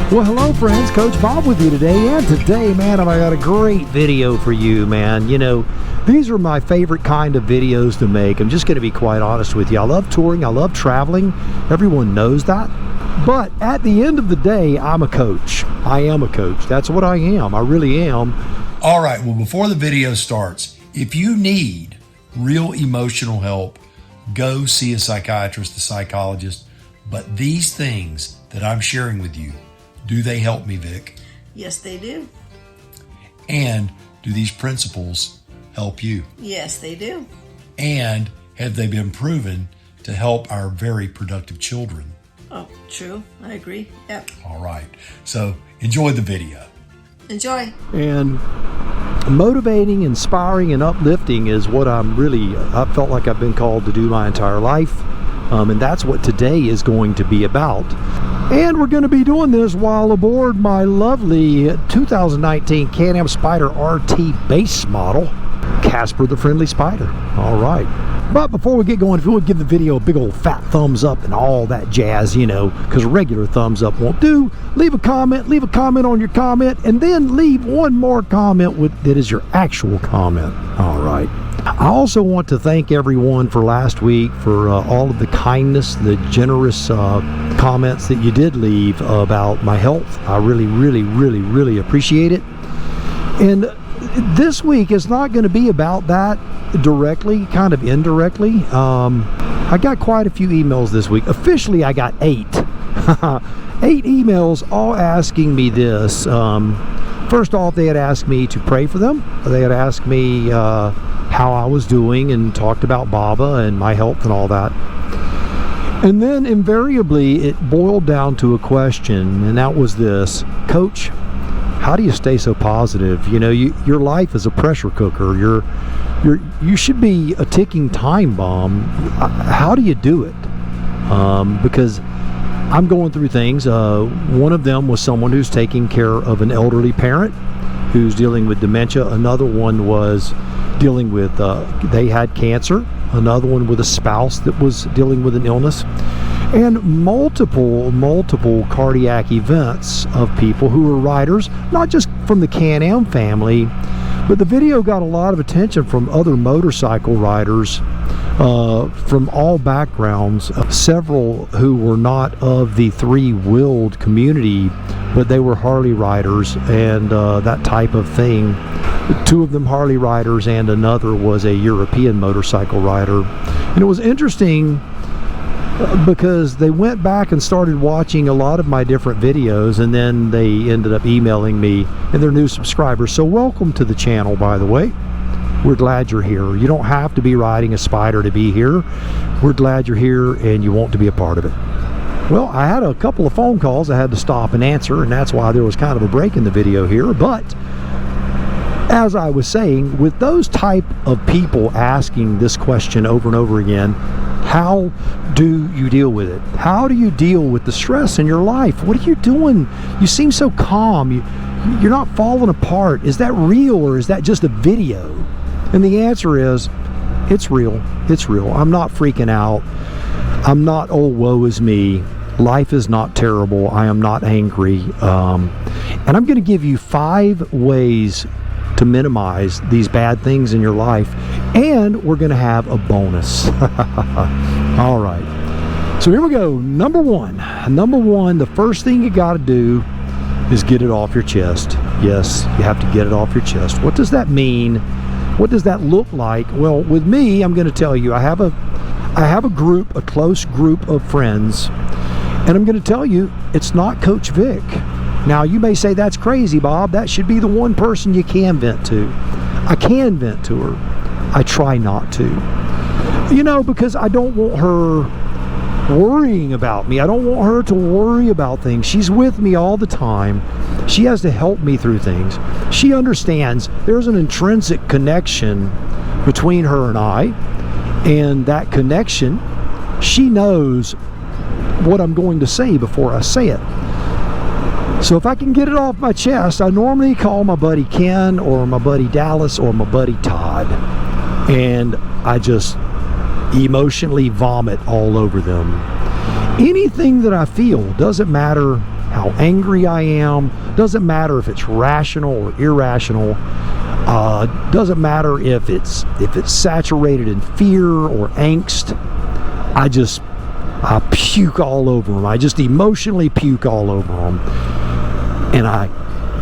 Well, hello friends, Coach Bob with you today, and today, man, I got a great video for you, man. You know, these are my favorite kind of videos to make. I'm just going to be quite honest with you. I love touring, I love traveling. Everyone knows that. But at the end of the day, I'm a coach. I am a coach. That's what I am. I really am. All right, well, before the video starts, if you need real emotional help, go see a psychiatrist, a psychologist. But these things that I'm sharing with you, do they help me, Vic? Yes, they do. And do these principles help you? Yes, they do. And have they been proven to help our very productive children? Oh, true. I agree. Yep. All right. So enjoy the video. Enjoy. And motivating, inspiring, and uplifting is what I felt like I've been called to do my entire life. And that's what today is going to be about. And we're going to be doing this while aboard my lovely 2019 Can-Am Spyder RT base model, Casper the Friendly Spyder. All right. But before we get going, if you would give the video a big old fat thumbs up and all that jazz, you know, because regular thumbs up won't do. Leave a comment on your comment, and then leave one more comment that is your actual comment. All right. I also want to thank everyone for last week for all of the kindness, the generous comments that you did leave about my health. I really appreciate it. And this week is not going to be about that directly, kind of indirectly. I got quite a few emails this week. Officially, I got 8. 8 emails all asking me this. First off, they had asked me to pray for them. They had asked me how I was doing and talked about Baba and my health and all that. And then invariably it boiled down to a question, and that was this: Coach, how do you stay so positive? You know, your life is a pressure cooker. You should be a ticking time bomb. How do you do it? Because I'm going through things. One of them was someone who's taking care of an elderly parent who's dealing with dementia. Another one was dealing with, they had cancer. Another one with a spouse that was dealing with an illness. And multiple cardiac events of people who were riders, not just from the Can-Am family, but the video got a lot of attention from other motorcycle riders from all backgrounds. Several who were not of the three-wheeled community, but they were Harley riders and that type of thing. 2 of them Harley riders, and another was a European motorcycle rider. And it was interesting because they went back and started watching a lot of my different videos, and then they ended up emailing me, and they're new subscribers. So welcome to the channel, by the way. We're glad you're here. You don't have to be riding a Spyder to be here. We're glad you're here and you want to be a part of it. Well, I had a couple of phone calls I had to stop and answer, and that's why there was kind of a break in the video here. But as I was saying, with those type of people asking this question over and over again, how do you deal with it? How do you deal with the stress in your life? What are you doing? You seem so calm. You're not falling apart. Is that real, or is that just a video? And the answer is, it's real. It's real. I'm not freaking out. I'm not, oh, woe is me. Life is not terrible. I am not angry. And I'm going to give you 5 ways to minimize these bad things in your life, and we're going to have a bonus. All right, so here we go. Number one, the first thing you got to do is get it off your chest. Yes, you have to get it off your chest. What does that mean? What does that look like? Well, with me, I'm going to tell you, I have a group, a close group of friends, and I'm going to tell you, it's not Coach Vic. Now, you may say, that's crazy, Bob. That should be the one person you can vent to. I can vent to her. I try not to. You know, because I don't want her worrying about me. I don't want her to worry about things. She's with me all the time. She has to help me through things. She understands there's an intrinsic connection between her and I, and that connection, she knows what I'm going to say before I say it. So if I can get it off my chest, I normally call my buddy Ken or my buddy Dallas or my buddy Todd, and I just emotionally vomit all over them. Anything that I feel, doesn't matter how angry I am. Doesn't matter if it's rational or irrational. Doesn't matter if it's saturated in fear or angst. I puke all over them. I just emotionally puke all over them. And I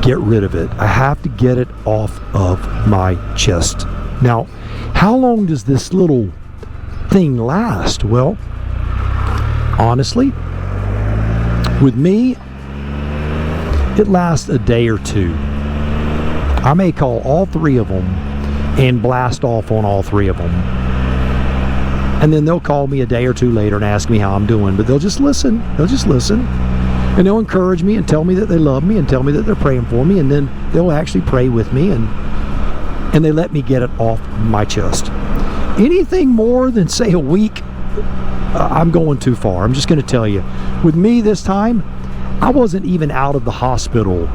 get rid of it. I have to get it off of my chest. Now, how long does this little thing last? Well, honestly, with me, it lasts a day or two. I may call all three of them and blast off on all three of them. And then they'll call me a day or two later and ask me how I'm doing. But they'll just listen. They'll just listen. And they'll encourage me and tell me that they love me and tell me that they're praying for me. And then they'll actually pray with me and they let me get it off my chest. Anything more than, say, a week, I'm going too far. I'm just going to tell you. With me this time, I wasn't even out of the hospital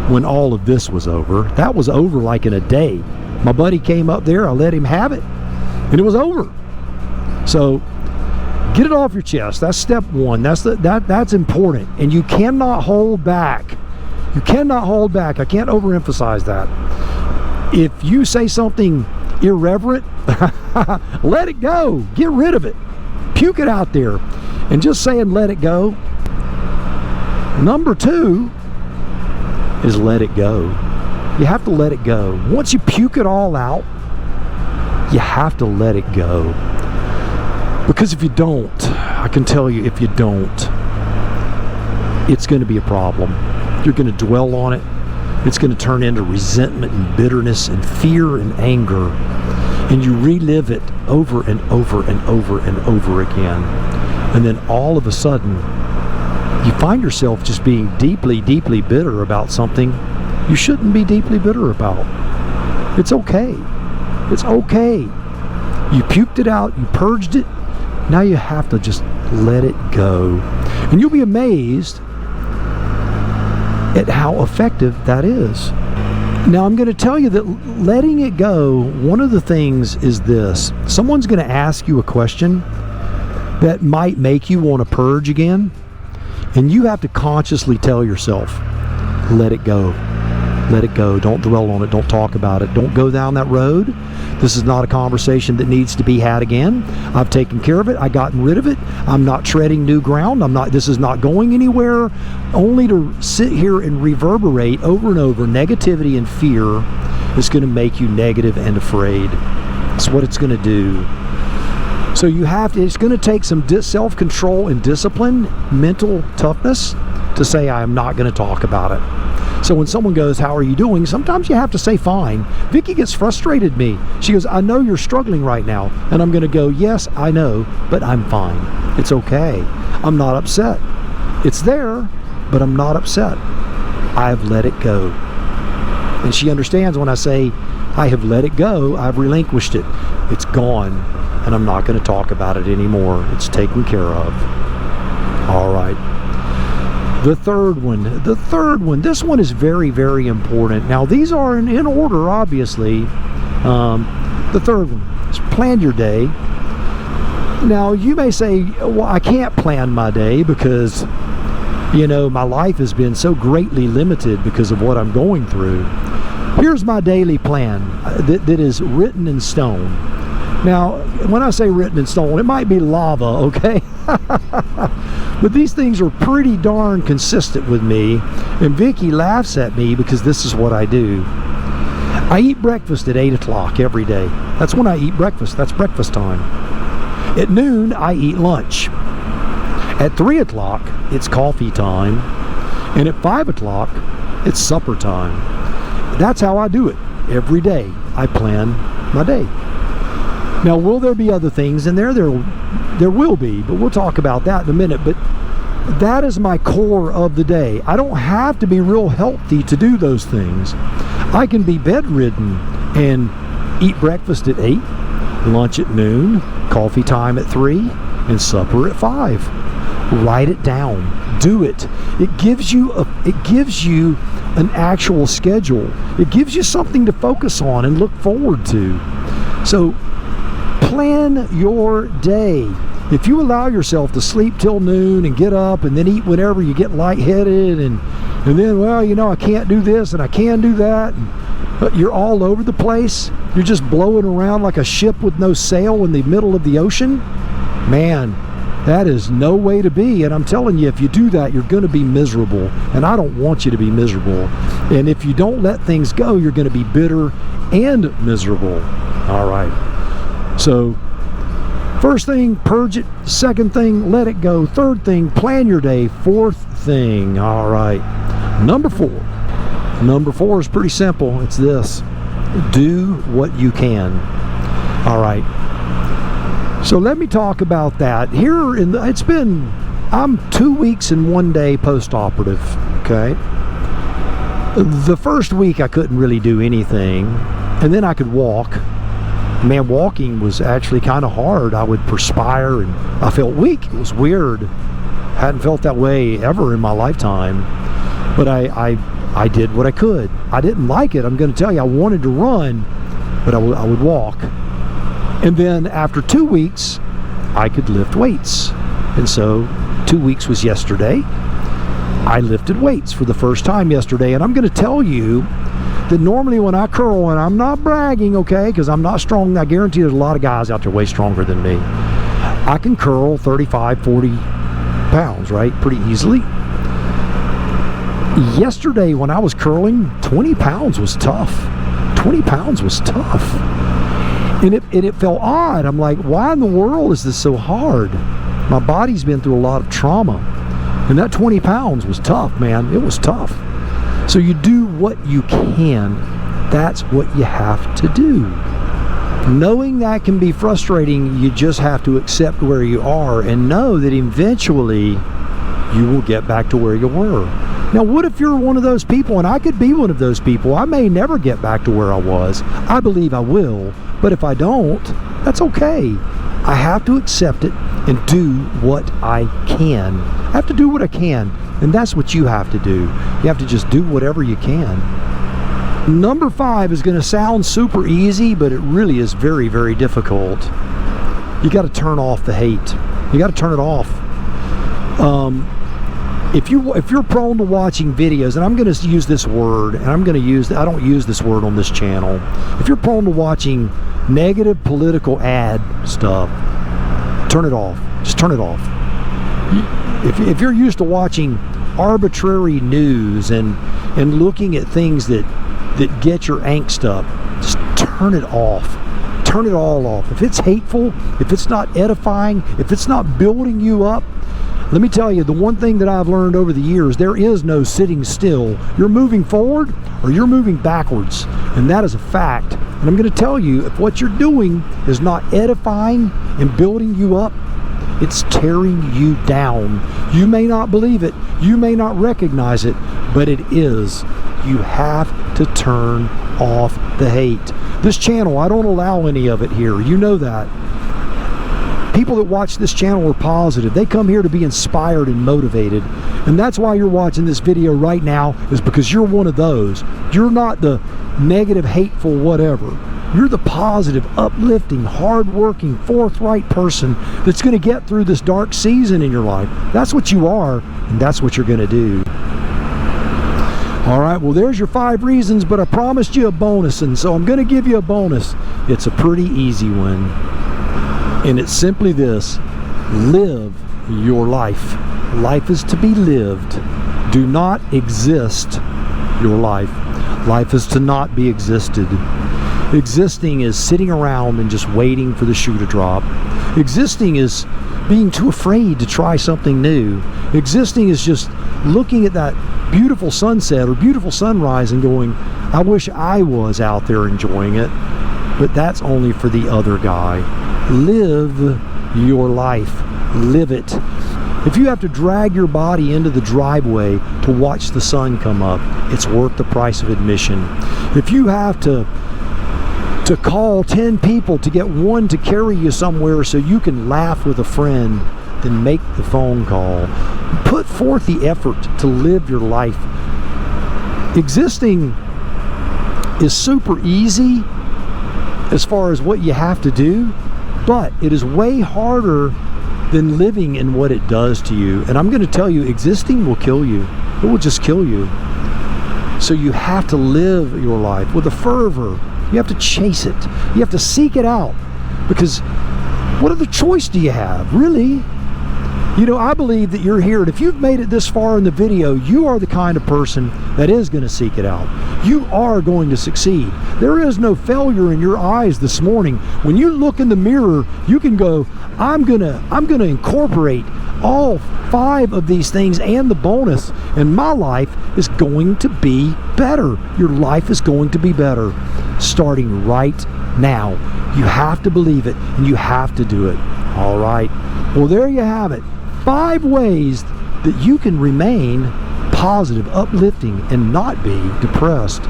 when all of this was over. That was over like in a day. My buddy came up there, I let him have it, and it was over. So get it off your chest. That's step one. That's important. And you cannot hold back. You cannot hold back. I can't overemphasize that. If you say something irreverent, let it go. Get rid of it. Puke it out there. And just saying let it go. Number two is let it go. You have to let it go. Once you puke it all out, you have to let it go. Because if you don't, I can tell you, if you don't, it's going to be a problem. You're going to dwell on it. It's going to turn into resentment and bitterness and fear and anger. And you relive it over and over and over and over again. And then all of a sudden, you find yourself just being deeply, deeply bitter about something you shouldn't be deeply bitter about. It's okay. It's okay. You puked it out. You purged it. Now you have to just let it go. And you'll be amazed at how effective that is. Now I'm going to tell you that letting it go, one of the things is this. Someone's going to ask you a question that might make you want to purge again. And you have to consciously tell yourself, let it go. Let it go. Don't dwell on it. Don't talk about it. Don't go down that road. This is not a conversation that needs to be had again. I've taken care of it. I've gotten rid of it. I'm not treading new ground. This is not going anywhere. Only to sit here and reverberate over and over. Negativity and fear is going to make you negative and afraid. That's what it's going to do. So it's going to take some self-control and discipline, mental toughness, to say, I am not going to talk about it. So when someone goes, how are you doing? Sometimes you have to say, fine. Vicky gets frustrated with me. She goes, I know you're struggling right now. And I'm going to go, yes, I know, but I'm fine. It's okay. I'm not upset. It's there, but I'm not upset. I've let it go. And she understands when I say, I have let it go. I've relinquished it. It's gone. And I'm not going to talk about it anymore. It's taken care of. All right. The third one, this one is very, very important. Now, these are in order, obviously. The third one is plan your day. Now, you may say, well, I can't plan my day because, my life has been so greatly limited because of what I'm going through. Here's my daily plan that is written in stone. Now, when I say written in stone, it might be lava, okay? But these things are pretty darn consistent with me. And Vicky laughs at me because this is what I do. I eat breakfast at 8 o'clock every day. That's when I eat breakfast. That's breakfast time. At noon, I eat lunch. At 3 o'clock, it's coffee time. And at 5 o'clock, it's supper time. That's how I do it. Every day, I plan my day. Now, will there be other things in there? There will be, but we'll talk about that in a minute. But that is my core of the day. I don't have to be real healthy to do those things. I can be bedridden and eat breakfast at 8, lunch at noon, coffee time at 3, and supper at 5. Write it down. Do it. It gives you an actual schedule. It gives you something to focus on and look forward to. So plan your day. if you allow yourself to sleep till noon and get up and then eat whenever you get lightheaded and then, well, you know, I can't do this and I can do that, and you're all over the place, you're just blowing around like a ship with no sail in the middle of the ocean, man, that is no way to be. And I'm telling you, if you do that, you're going to be miserable, and I don't want you to be miserable. And if you don't let things go, you're going to be bitter and miserable. All right, so first thing, purge it. Second thing, let it go. Third thing, plan your day. Fourth thing, all right, number four is pretty simple. It's this: do what you can. All right, so let me talk about that. I'm 2 weeks and 1 day post-operative, okay? The first week I couldn't really do anything, and then I could walk. Man, walking was actually kind of hard. I would perspire and I felt weak. It was weird. Hadn't felt that way ever in my lifetime. But I did what I could. I didn't like it. I'm going to tell you, I wanted to run, but I would walk. And then after 2 weeks, I could lift weights. And so 2 weeks was yesterday. I lifted weights for the first time yesterday. And I'm going to tell you that normally when I curl, and I'm not bragging, okay, because I'm not strong. I guarantee there's a lot of guys out there way stronger than me. I can curl 35, 40 pounds, right, pretty easily. Yesterday when I was curling, 20 pounds was tough. 20 pounds was tough. And it felt odd. I'm like, why in the world is this so hard? My body's been through a lot of trauma. And that 20 pounds was tough, man. It was tough. So you do what you can. That's what you have to do. Knowing that can be frustrating, you just have to accept where you are and know that eventually you will get back to where you were. Now, what if you're one of those people, and I could be one of those people, I may never get back to where I was. I believe I will, but if I don't, that's okay. I have to accept it and do what I can. I have to do what I can, and that's what you have to do. You have to just do whatever you can. Number 5 is going to sound super easy, but it really is very, very difficult. You got to turn off the hate. You got to turn it off. If you're prone to watching videos, and I'm going to use this word, and I don't use this word on this channel. If you're prone to watching negative political ad stuff, turn it off. Just turn it off. If you're used to watching arbitrary news and looking at things that get your angst up, just turn it off. Turn it all off. If it's hateful, if it's not edifying, if it's not building you up, let me tell you, the one thing that I've learned over the years, there is no sitting still. You're moving forward or you're moving backwards. And that is a fact. And I'm going to tell you, if what you're doing is not edifying and building you up, it's tearing you down. You may not believe it. You may not recognize it, but it is. You have to turn off the hate. This channel, I don't allow any of it here. You know that. People that watch this channel are positive. They come here to be inspired and motivated. And that's why you're watching this video right now, is because you're one of those. You're not the negative, hateful, whatever. You're the positive, uplifting, hardworking, forthright person that's going to get through this dark season in your life. That's what you are, and that's what you're going to do. All right, well, there's your 5 reasons, but I promised you a bonus, and so I'm going to give you a bonus. It's a pretty easy one. And it's simply this: live your life. Life is to be lived. Do not exist your life. Life is to not be existed. Existing is sitting around and just waiting for the shoe to drop. Existing is being too afraid to try something new. Existing is just looking at that beautiful sunset or beautiful sunrise and going, I wish I was out there enjoying it. But that's only for the other guy. Live your life. Live it. If you have to drag your body into the driveway to watch the sun come up, it's worth the price of admission. If you have to call 10 people to get one to carry you somewhere so you can laugh with a friend, then make the phone call. Put forth the effort to live your life. Existing is super easy as far as what you have to do, but it is way harder than living in what it does to you. And I'm going to tell you, existing will kill you. It will just kill you. So you have to live your life with a fervor. You have to chase it. You have to seek it out. Because what other choice do you have, really? You know, I believe that you're here, and if you've made it this far in the video, you are the kind of person that is going to seek it out. You are going to succeed. There is no failure in your eyes this morning. When you look in the mirror, you can go, I'm gonna incorporate all 5 of these things and the bonus, and my life is going to be better. Your life is going to be better starting right now. You have to believe it, and you have to do it. All right. Well, there you have it. 5 ways that you can remain positive, uplifting, and not be depressed.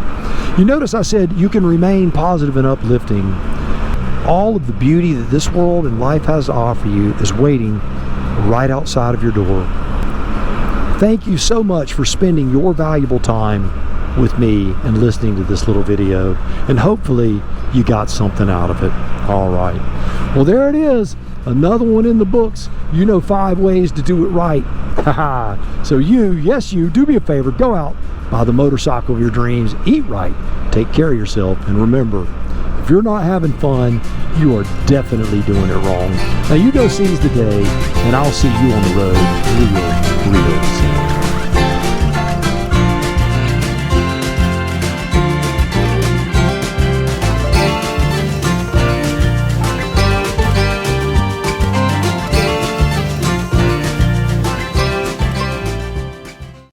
You notice I said you can remain positive and uplifting. All of the beauty that this world and life has to offer you is waiting right outside of your door. Thank you so much for spending your valuable time with me and listening to this little video, and hopefully you got something out of it. All right. Well, there it is. Another one in the books. You know 5 ways to do it right. So yes, you, do me a favor. Go out, buy the motorcycle of your dreams, eat right, take care of yourself, and remember, if you're not having fun, you are definitely doing it wrong. Now you go seize the day, and I'll see you on the road real soon.